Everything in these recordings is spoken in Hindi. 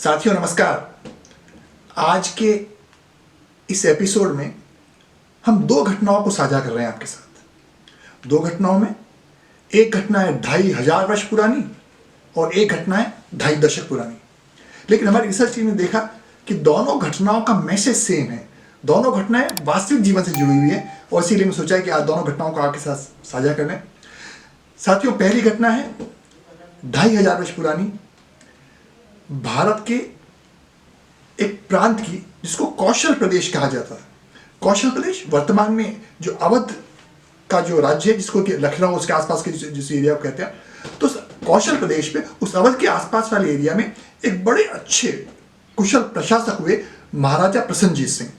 साथियों नमस्कार। आज के इस एपिसोड में हम दो घटनाओं को साझा कर रहे हैं आपके साथ। दो घटनाओं में एक घटना है 2500 वर्ष पुरानी और एक घटना है 2.5 दशक पुरानी। लेकिन हमारी रिसर्च टीम ने देखा कि दोनों घटनाओं का मैसेज सेम है। दोनों घटनाएं वास्तविक जीवन से जुड़ी हुई है और इसीलिए मैं सोचा कि आज दोनों घटनाओं को आपके साथ साझा कर लें। साथियों, पहली घटना है 2500 वर्ष पुरानी, भारत के एक प्रांत की जिसको कौशल प्रदेश कहा जाता है। कौशल प्रदेश वर्तमान में जो अवध का जो राज्य है, जिसको कि लखनऊ उसके आसपास के जिस एरिया को कहते हैं, तो उस कौशल प्रदेश में उस अवध के आसपास वाले एरिया में एक बड़े अच्छे कुशल प्रशासक हुए महाराजा प्रसन्नजीत सिंह।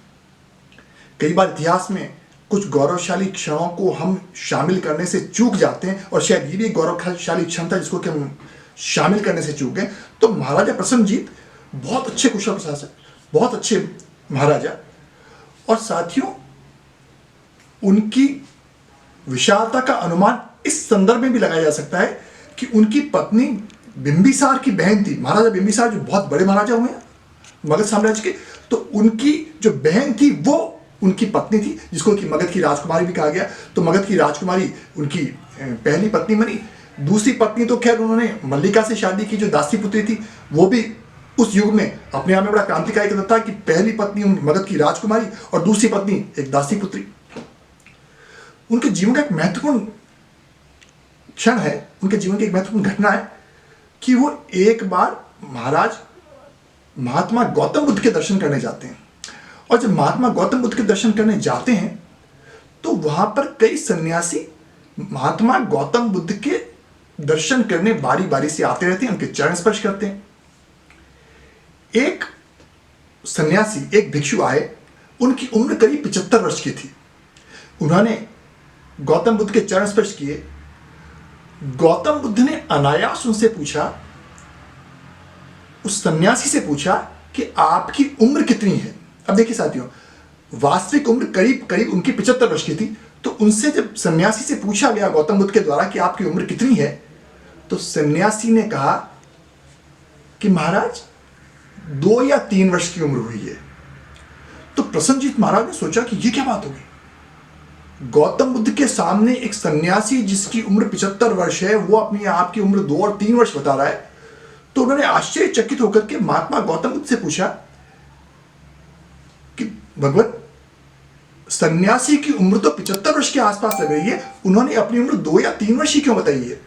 कई बार इतिहास में कुछ गौरवशाली क्षणों को हम शामिल करने से चूक जाते हैं और शायद ये भी गौरवशाली क्षण था जिसको कि हम शामिल करने से चूक गए। तो महाराजा प्रसन्नजीत बहुत अच्छे कुशल प्रशासक, बहुत अच्छे महाराजा, और साथियों उनकी विशालता का अनुमान इस संदर्भ में भी लगाया जा सकता है कि उनकी पत्नी बिंबिसार की बहन थी। महाराजा बिंबिसार जो बहुत बड़े महाराजा हुए हैं मगध साम्राज्य के, तो उनकी जो बहन थी वो उनकी पत्नी थी, जिसको कि मगध की राजकुमारी भी कहा गया। तो मगध की राजकुमारी उनकी पहली पत्नी बनी। दूसरी पत्नी तो खैर उन्होंने मल्लिका से शादी की, जो दासी पुत्री थी। वो भी उस युग में अपने आप में बड़ा क्रांतिकारी कदम था कि पहली पत्नी मगध की राजकुमारी और दूसरी पत्नी एक दासी पुत्री। उनके जीवन का एक महत्वपूर्ण क्षण है, उनके जीवन की एक महत्वपूर्ण घटना है कि वो एक बार महात्मा गौतम बुद्ध के दर्शन करने जाते हैं। और जब महात्मा गौतम बुद्ध के दर्शन करने जाते हैं तो वहां पर कई सन्यासी महात्मा गौतम बुद्ध के दर्शन करने बारी बारी से आते रहते हैं, उनके चरण स्पर्श करते हैं। एक सन्यासी, एक भिक्षु आए, उनकी उम्र करीब 75 वर्ष की थी। उन्होंने गौतम बुद्ध के चरण स्पर्श किए। गौतम बुद्ध ने अनायास उनसे पूछा, उस सन्यासी से पूछा कि आपकी उम्र कितनी है। अब देखिए साथियों, वास्तविक उम्र करीब करीब उनकी 75 वर्ष की थी। तो उनसे जब सन्यासी से पूछा गया गौतम बुद्ध के द्वारा कि आपकी उम्र कितनी है, तो सन्यासी ने कहा कि महाराज 2 या 3 वर्ष की उम्र हुई है। तो प्रसन्नजीत महाराज ने सोचा कि यह क्या बात होगी। गौतम बुद्ध के सामने एक सन्यासी जिसकी उम्र 75 वर्ष है, वो अपनी आपकी उम्र 2 और 3 वर्ष बता रहा है। तो उन्होंने आश्चर्यचकित होकर के महात्मा गौतम बुद्ध से पूछा कि भगवान, सन्यासी की उम्र तो 75 वर्ष के आसपास लग रही है, उन्होंने अपनी उम्र 2 या 3 वर्ष ही क्यों बताई है।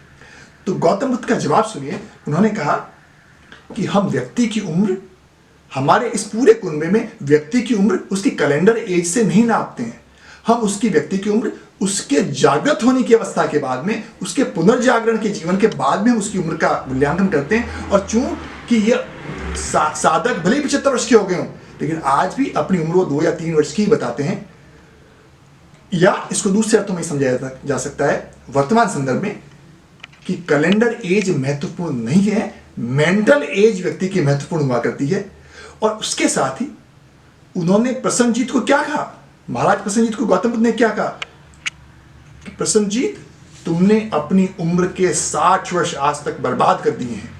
तो गौतम बुद्ध का जवाब सुनिए। उन्होंने कहा कि हम व्यक्ति की उम्र, हमारे इस पूरे कुनबे में व्यक्ति की उम्र उसकी कैलेंडर एज से नहीं नापते हैं। हम उसकी व्यक्ति की उम्र उसके जागृत होने की अवस्था के बाद में, उसके पुनर्जागरण के जीवन के बाद में उसकी उम्र का मूल्यांकन करते हैं। और चूंकि यह साधक भले ही 75 वर्ष के हो गए हों, लेकिन आज भी अपनी उम्र वो 2 या 3 वर्ष की ही बताते हैं। या इसको दूसरे अर्थों में समझाया जा सकता है वर्तमान संदर्भ में कि कैलेंडर एज महत्वपूर्ण नहीं है, मेंटल एज व्यक्ति की महत्वपूर्ण हुआ करती है। और उसके साथ ही उन्होंने प्रसन्नजीत को क्या कहा, महाराज प्रसन्नजीत को गौतम बुद्ध ने क्या कहा कि प्रसन्नजीत, तुमने अपनी उम्र के 60 वर्ष आज तक बर्बाद कर दिए हैं।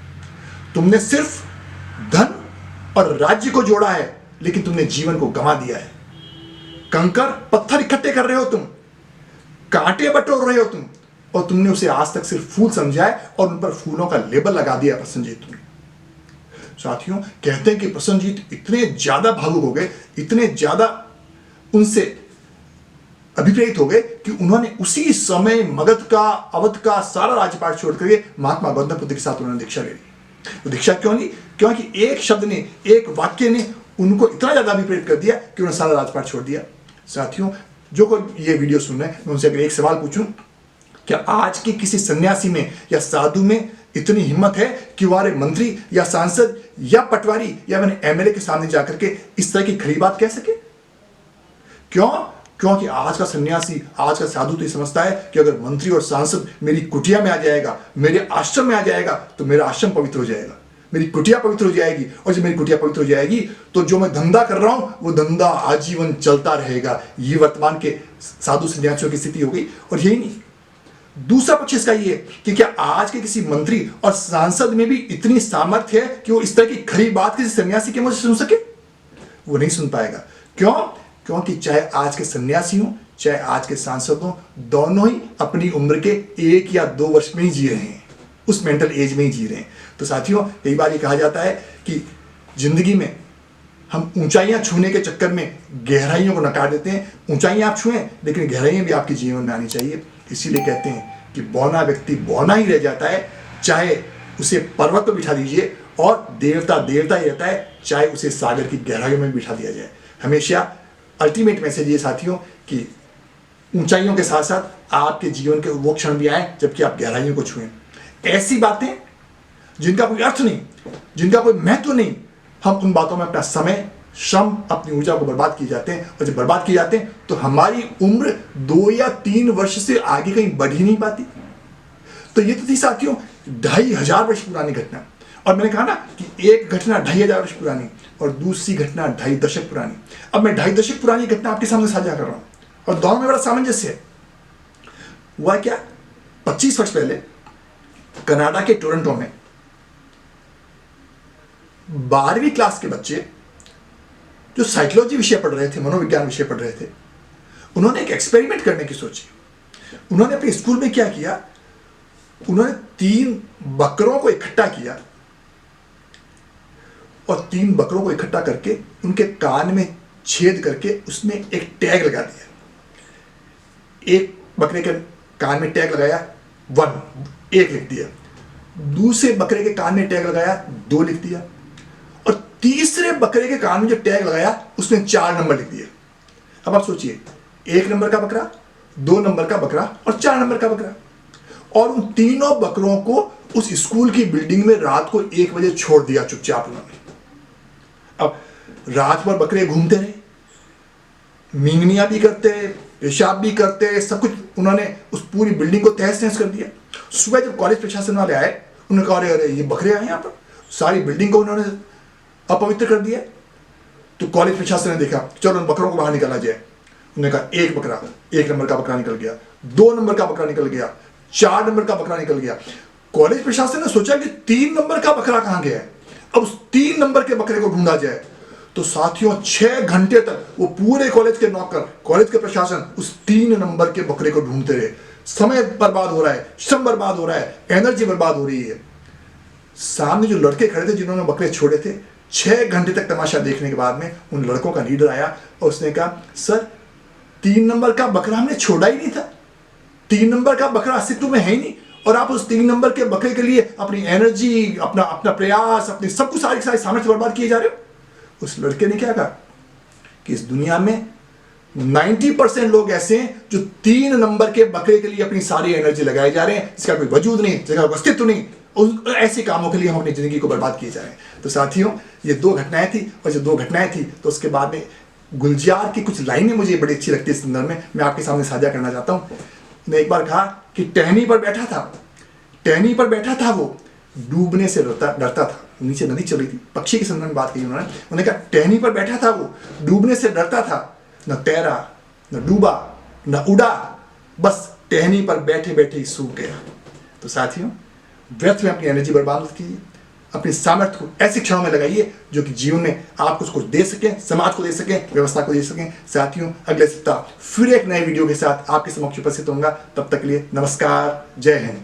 तुमने सिर्फ धन और राज्य को जोड़ा है, लेकिन तुमने जीवन को गंवा दिया है। कंकर पत्थर इकट्ठे कर रहे हो तुम, कांटे बटोर रहे हो तुम, और तुमने उसे आज तक सिर्फ फूल समझा है और उन पर फूलों का लेबल लगा दिया प्रसन्नजीत तुमने। साथियों, कहते हैं कि प्रसन्नजीत इतने ज्यादा भावुक हो गए, इतने ज्यादा उनसे अभिप्रेरित हो गए कि उन्होंने उसी समय मगध का, अवध का सारा राज्यपाट छोड़ करके महात्मा गौतम बुद्ध के साथ उन्होंने दीक्षा ले ली। वो दीक्षा क्यों ली? क्योंकि एक शब्द ने, एक वाक्य ने उनको इतना ज्यादा अभिप्रेरित कर दिया कि उन्होंने सारा राजपाट छोड़ दिया। साथियों, जो कोई ये वीडियो सुन रहे हैं, मैं उनसे अगर एक सवाल पूछूं, क्या आज के किसी सन्यासी में या साधु में इतनी हिम्मत है कि वो मंत्री या सांसद या पटवारी या मैंने एमएलए के सामने जाकर के इस तरह की खरी बात कह सके? क्यों? क्योंकि आज का सन्यासी, आज का साधु तो ये समझता है कि अगर मंत्री और सांसद मेरी कुटिया में आ जाएगा, मेरे आश्रम में आ जाएगा, तो मेरा आश्रम पवित्र हो जाएगा, मेरी कुटिया पवित्र हो जाएगी। और जब मेरी कुटिया पवित्र हो जाएगी तो जो मैं धंधा कर रहा हूं वो धंधा आजीवन चलता रहेगा। ये वर्तमान के साधु सन्यासियों की स्थिति हो गई। और यही नहीं, दूसरा पक्ष इसका ये कि क्या आज के किसी मंत्री और सांसद में भी इतनी सामर्थ्य है कि वो इस तरह की खरी बात किसी सन्यासी के मुंह से सुन सके? वो नहीं सुन पाएगा। क्यों? क्योंकि चाहे आज के सन्यासी हों, चाहे आज के सांसद हों, दोनों ही अपनी उम्र के 1 या 2 वर्ष में ही जी रहे हैं, उस मेंटल एज में ही जी रहे हैं। तो साथियों, कई बार ये कहा जाता है कि जिंदगी में हम ऊंचाइयां छूने के चक्कर में गहराइयों को नकार देते हैं। ऊंचाइयां आप छुएं, लेकिन गहराइयां भी आपके जीवन में आनी चाहिए। इसीलिए कहते हैं कि बौना व्यक्ति बौना ही रह जाता है, चाहे उसे पर्वत पर बिठा दीजिए, और देवता देवता ही रहता है, चाहे उसे सागर की गहराइयों में बिठा दिया जाए। हमेशा अल्टीमेट मैसेज ये साथियों कि ऊंचाइयों के साथ साथ आपके जीवन के वो क्षण भी आए जबकि आप गहराइयों को छुएं। ऐसी बातें जिनका कोई अर्थ नहीं, जिनका कोई महत्व नहीं, हम उन बातों में अपना समय, श्रम, अपनी ऊर्जा को बर्बाद किए जाते हैं। और जब बर्बाद किए जाते हैं तो हमारी उम्र 2 या 3 वर्ष से आगे कहीं बढ़ ही नहीं पाती। तो ये तो थी साथियों 2500 वर्ष पुरानी घटना। और मैंने कहा ना कि एक घटना 2500 वर्ष पुरानी और दूसरी घटना 2.5 दशक पुरानी। अब मैं 2.5 दशक पुरानी घटना आपके सामने साझा कर रहा हूं और दोनों में बड़ा सामंजस्य है। हुआ क्या, 25 वर्ष पहले कनाडा के टोरंटो में 12वीं क्लास के बच्चे जो साइकोलॉजी विषय पढ़ रहे थे, मनोविज्ञान विषय पढ़ रहे थे, उन्होंने एक एक्सपेरिमेंट करने की सोची। उन्होंने अपने स्कूल में क्या किया, उन्होंने 3 बकरों को इकट्ठा किया और 3 बकरों को इकट्ठा करके उनके कान में छेद करके उसमें एक टैग लगा दिया। एक बकरे के कान में टैग लगाया 1 लिख दिया, दूसरे बकरे के कान में टैग लगाया 2 लिख दिया, और तीसरे बकरे के कान में जो टैग लगाया उसमें 4 नंबर लिख दिया। अब आप सोचिए, 1 नंबर का बकरा, 2 नंबर का बकरा और 4 नंबर का बकरा, और उन तीनों बकरों को उस स्कूल की बिल्डिंग में रात को 1 बजे छोड़ दिया चुपचाप उन्होंने। अब रात भर बकरे घूमते रहे, मींगनियां भी करते, पेशाब भी करते, सब कुछ उन्होंने उस पूरी बिल्डिंग को तहस नहस कर दिया। सुबह जब कॉलेज प्रशासन वाले आए, उन्होंने कहा अरे ये बकरे आए यहाँ पर, सारी बिल्डिंग को उन्होंने अपवित्र कर दिया। तो कॉलेज प्रशासन ने देखा, चलो उन बकरों को बाहर निकाला जाए। उन्होंने कहा 1 बकरा, 1 नंबर का बकरा निकल गया, 2 नंबर का बकरा निकल गया, 4 नंबर का बकरा निकल गया। कॉलेज प्रशासन ने सोचा कि 3 नंबर का बकरा कहां गया है, अब उस 3 नंबर के बकरे को ढूंढा जाए। तो साथियों 6 घंटे तक वो पूरे कॉलेज के नौकर, कॉलेज के प्रशासन उस 3 नंबर के बकरे को ढूंढते रहे। समय बर्बाद हो रहा है, श्रम बर्बाद हो रहा है, एनर्जी बर्बाद हो रही है। सामने जो लड़के खड़े थे जिन्होंने बकरे छोड़े थे, 6 घंटे तक तमाशा देखने के बाद में उन लड़कों का लीडर आया और उसने कहा सर 3 नंबर का बकरा हमने छोड़ा ही नहीं था, 3 नंबर का बकरा अस्तित्व में है ही नहीं, और आप उस 3 नंबर के बकरे के लिए अपनी एनर्जी, अपना प्रयास, अपनी सब कुछ सारी सामर्थ्य बर्बाद किए जा रहे हो। उस लड़के ने क्या कहा कि इस दुनिया में 90% लोग ऐसे हैं जो 3 नंबर के बकरे के लिए अपनी सारी एनर्जी लगाए जा रहे हैं, जिसका कोई वजूद नहीं, जिसका कोई अस्तित्व नहीं, उन ऐसे कामों के लिए हम अपनी जिंदगी को बर्बाद किए जा रहे हैं। तो साथियों ये 2 घटनाएं थी, और जो 2 घटनाएं थी तो उसके बाद में गुलजार की कुछ लाइनें मुझे बड़ी अच्छी लगती है इस संदर्भ में, मैं आपके सामने साझा करना चाहता हूं। ने एक बार कहा कि टहनी पर बैठा था, वो डूबने से डरता था। नीचे नदी चल रही थी, पक्षी के संदर्भ में बात की उन्होंने कहा टहनी पर बैठा था वो, डूबने से डरता था, न तैरा, न डूबा, न उड़ा, बस टहनी पर बैठे बैठे ही सूख गया। तो साथियों व्यर्थ में अपनी एनर्जी बर्बाद मत कीजिए, अपने सामर्थ्य को ऐसे क्षणों में लगाइए जो कि जीवन में आप कुछ दे सकें, समाज को दे सकें, व्यवस्था को दे सकें। साथियों अगले सप्ताह फिर एक नए वीडियो के साथ आपके समक्ष उपस्थित होऊंगा। तब तक के लिए नमस्कार, जय हिंद।